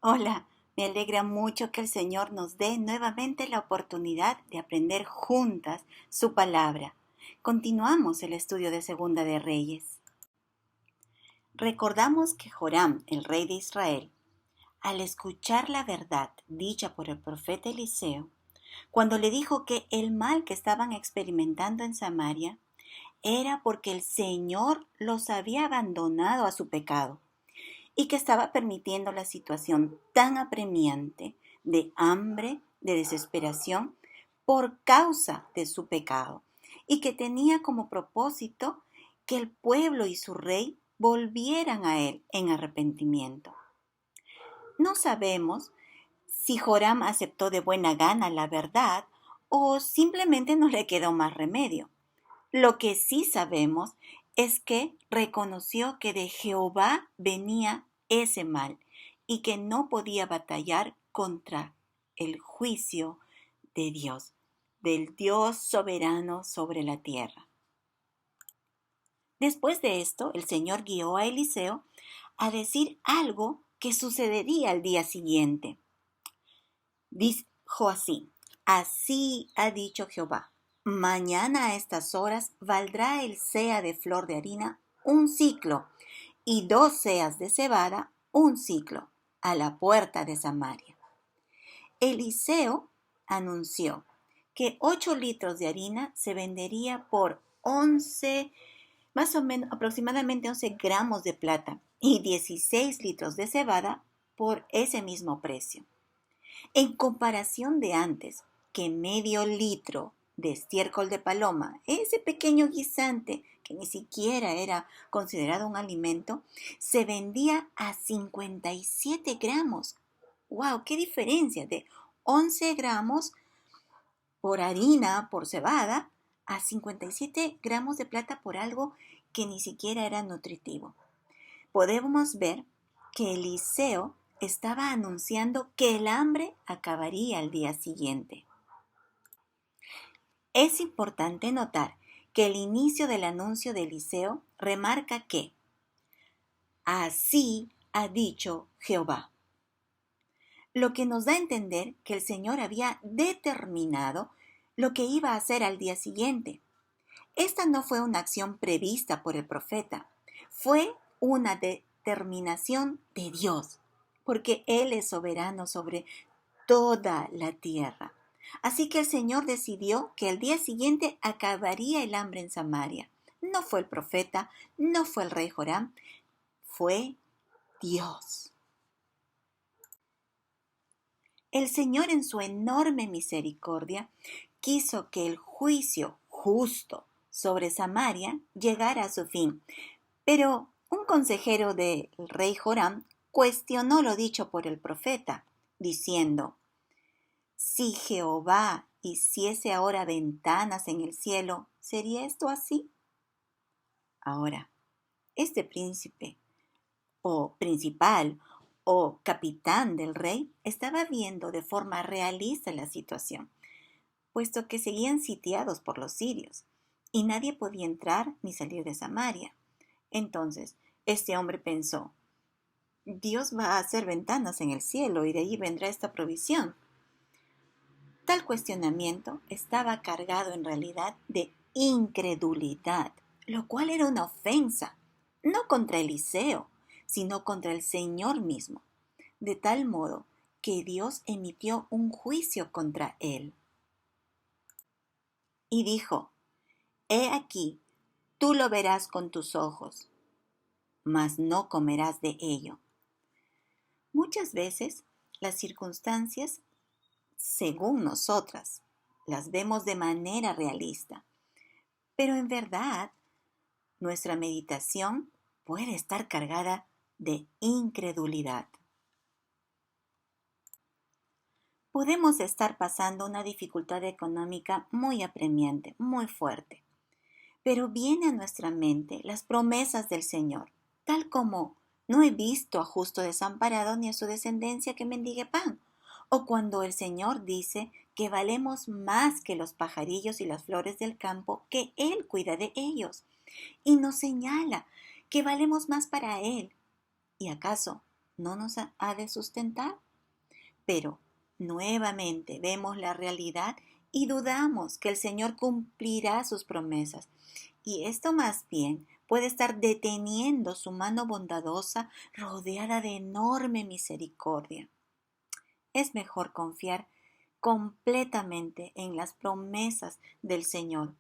Hola, me alegra mucho que el Señor nos dé nuevamente la oportunidad de aprender juntas su palabra. Continuamos el estudio de Segunda de Reyes. Recordamos que Joram, el rey de Israel, al escuchar la verdad dicha por el profeta Eliseo, cuando le dijo que el mal que estaban experimentando en Samaria era porque el Señor los había abandonado a su pecado y que estaba permitiendo la situación tan apremiante de hambre, de desesperación, por causa de su pecado, y que tenía como propósito que el pueblo y su rey volvieran a él en arrepentimiento. No sabemos si Joram aceptó de buena gana la verdad o simplemente no le quedó más remedio. Lo que sí sabemos es que reconoció que de Jehová venía ese mal y que no podía batallar contra el juicio de Dios, del Dios soberano sobre la tierra. Después de esto, el Señor guió a Eliseo a decir algo que sucedería al día siguiente. Dijo así: así ha dicho Jehová, mañana a estas horas valdrá el seah de flor de harina un siclo, y 2 seas de cebada un siclo, a la puerta de Samaria. Eliseo anunció que 8 litros de harina se vendería por 11, más o menos aproximadamente 11 gramos de plata, y 16 litros de cebada por ese mismo precio. En comparación de antes, que medio litro de estiércol de paloma, ese pequeño guisante que ni siquiera era considerado un alimento, se vendía a 57 gramos. ¡Wow! ¡Qué diferencia! De 11 gramos por harina, por cebada, a 57 gramos de plata por algo que ni siquiera era nutritivo. Podemos ver que Eliseo estaba anunciando que el hambre acabaría al día siguiente. Es importante notar que el inicio del anuncio de Eliseo remarca que así ha dicho Jehová, lo que nos da a entender que el Señor había determinado lo que iba a hacer al día siguiente. Esta no fue una acción prevista por el profeta, fue una determinación de Dios, porque Él es soberano sobre toda la tierra. Así que el Señor decidió que el día siguiente acabaría el hambre en Samaria. No fue el profeta, no fue el rey Joram, fue Dios. El Señor, en su enorme misericordia, quiso que el juicio justo sobre Samaria llegara a su fin. Pero un consejero del rey Joram cuestionó lo dicho por el profeta, diciendo: si Jehová hiciese ahora ventanas en el cielo, ¿sería esto así? Ahora, este príncipe, o principal, o capitán del rey, estaba viendo de forma realista la situación, puesto que seguían sitiados por los sirios, y nadie podía entrar ni salir de Samaria. Entonces, este hombre pensó: Dios va a hacer ventanas en el cielo y de allí vendrá esta provisión. Tal cuestionamiento estaba cargado en realidad de incredulidad, lo cual era una ofensa, no contra Eliseo, sino contra el Señor mismo, de tal modo que Dios emitió un juicio contra él. Y dijo: he aquí, tú lo verás con tus ojos, mas no comerás de ello. Muchas veces las circunstancias, según nosotras, las vemos de manera realista, pero en verdad nuestra meditación puede estar cargada de incredulidad. Podemos estar pasando una dificultad económica muy apremiante, muy fuerte, pero viene a nuestra mente las promesas del Señor, tal como: no he visto a justo desamparado ni a su descendencia que mendigue pan. O cuando el Señor dice que valemos más que los pajarillos y las flores del campo, que Él cuida de ellos. Y nos señala que valemos más para Él. ¿Y acaso no nos ha de sustentar? Pero nuevamente vemos la realidad y dudamos que el Señor cumplirá sus promesas. Y esto más bien puede estar deteniendo su mano bondadosa rodeada de enorme misericordia. Es mejor confiar completamente en las promesas del Señor,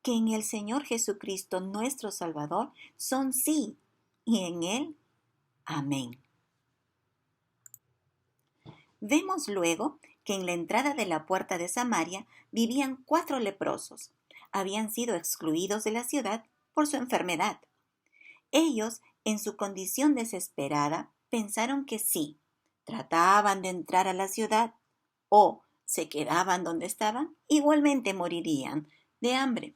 que en el Señor Jesucristo nuestro Salvador son sí, y en Él amén. Vemos luego que en la entrada de la puerta de Samaria vivían 4 leprosos. Habían sido excluidos de la ciudad por su enfermedad. Ellos, en su condición desesperada, pensaron que sí, trataban de entrar a la ciudad o se quedaban donde estaban, igualmente morirían de hambre.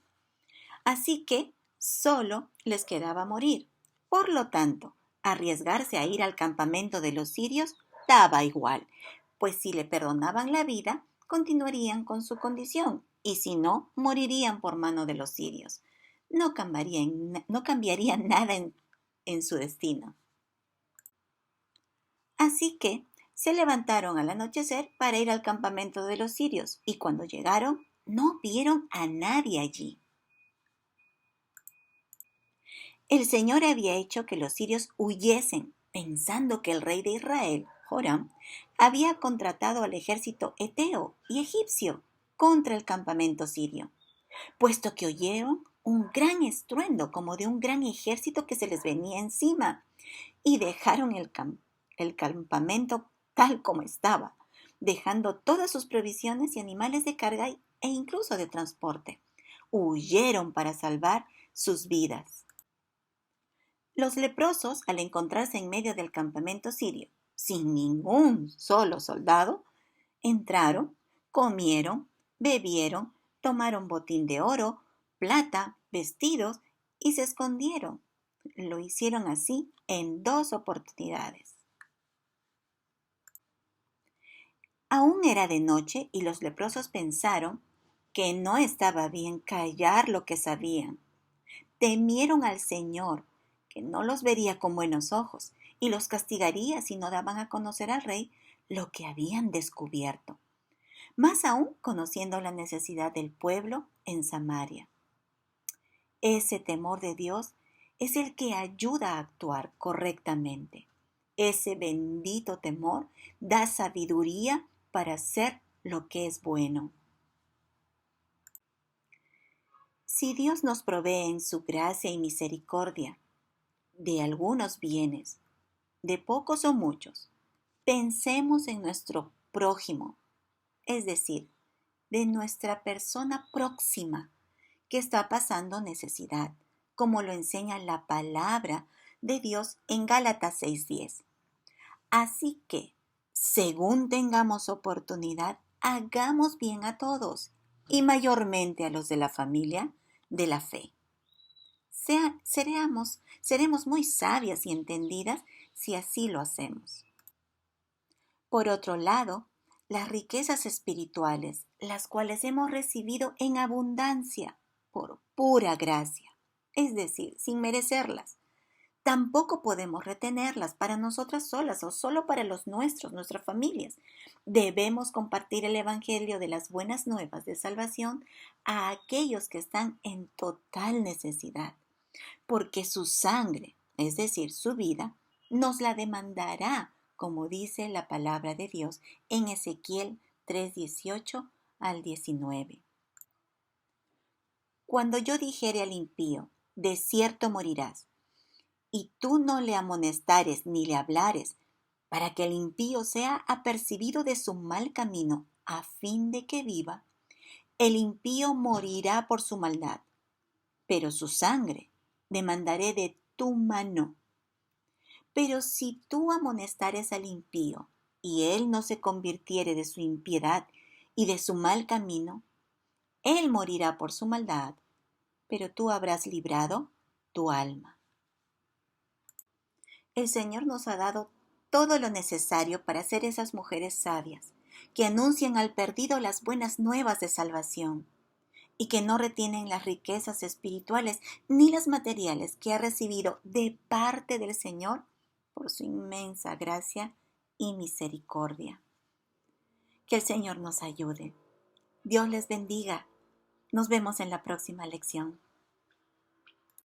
Así que solo les quedaba morir. Por lo tanto, arriesgarse a ir al campamento de los sirios daba igual, pues si le perdonaban la vida, continuarían con su condición, y si no, morirían por mano de los sirios. No cambiaría nada en su destino. Así que se levantaron al anochecer para ir al campamento de los sirios, y cuando llegaron, no vieron a nadie allí. El Señor había hecho que los sirios huyesen, pensando que el rey de Israel, Joram, había contratado al ejército eteo y egipcio contra el campamento sirio, puesto que oyeron un gran estruendo como de un gran ejército que se les venía encima, y dejaron el campamento tal como estaba, dejando todas sus provisiones y animales de carga e incluso de transporte. Huyeron para salvar sus vidas. Los leprosos, al encontrarse en medio del campamento sirio, sin ningún solo soldado, entraron, comieron, bebieron, tomaron botín de oro, plata, vestidos y se escondieron. Lo hicieron así en 2 oportunidades. Aún era de noche y los leprosos pensaron que no estaba bien callar lo que sabían. Temieron al Señor, que no los vería con buenos ojos y los castigaría si no daban a conocer al rey lo que habían descubierto. Más aún conociendo la necesidad del pueblo en Samaria. Ese temor de Dios es el que ayuda a actuar correctamente. Ese bendito temor da sabiduría para hacer lo que es bueno. Si Dios nos provee en su gracia y misericordia de algunos bienes, de pocos o muchos, pensemos en nuestro prójimo, es decir, de nuestra persona próxima que está pasando necesidad, como lo enseña la palabra de Dios en Gálatas 6:10. Así que, según tengamos oportunidad, hagamos bien a todos, y mayormente a los de la familia de la fe. Seremos muy sabias y entendidas si así lo hacemos. Por otro lado, las riquezas espirituales, las cuales hemos recibido en abundancia, por pura gracia, es decir, sin merecerlas. Tampoco podemos retenerlas para nosotras solas o solo para los nuestros, nuestras familias. Debemos compartir el Evangelio de las buenas nuevas de salvación a aquellos que están en total necesidad, porque su sangre, es decir, su vida, nos la demandará, como dice la palabra de Dios en Ezequiel 3:18 al 19. Cuando yo dijere al impío, de cierto morirás, y tú no le amonestares ni le hablares, para que el impío sea apercibido de su mal camino, a fin de que viva, el impío morirá por su maldad, pero su sangre demandaré de tu mano. Pero si tú amonestares al impío, y él no se convirtiere de su impiedad y de su mal camino, él morirá por su maldad, pero tú habrás librado tu alma. El Señor nos ha dado todo lo necesario para ser esas mujeres sabias, que anuncian al perdido las buenas nuevas de salvación, y que no retienen las riquezas espirituales ni las materiales que ha recibido de parte del Señor por su inmensa gracia y misericordia. Que el Señor nos ayude. Dios les bendiga. Nos vemos en la próxima lección.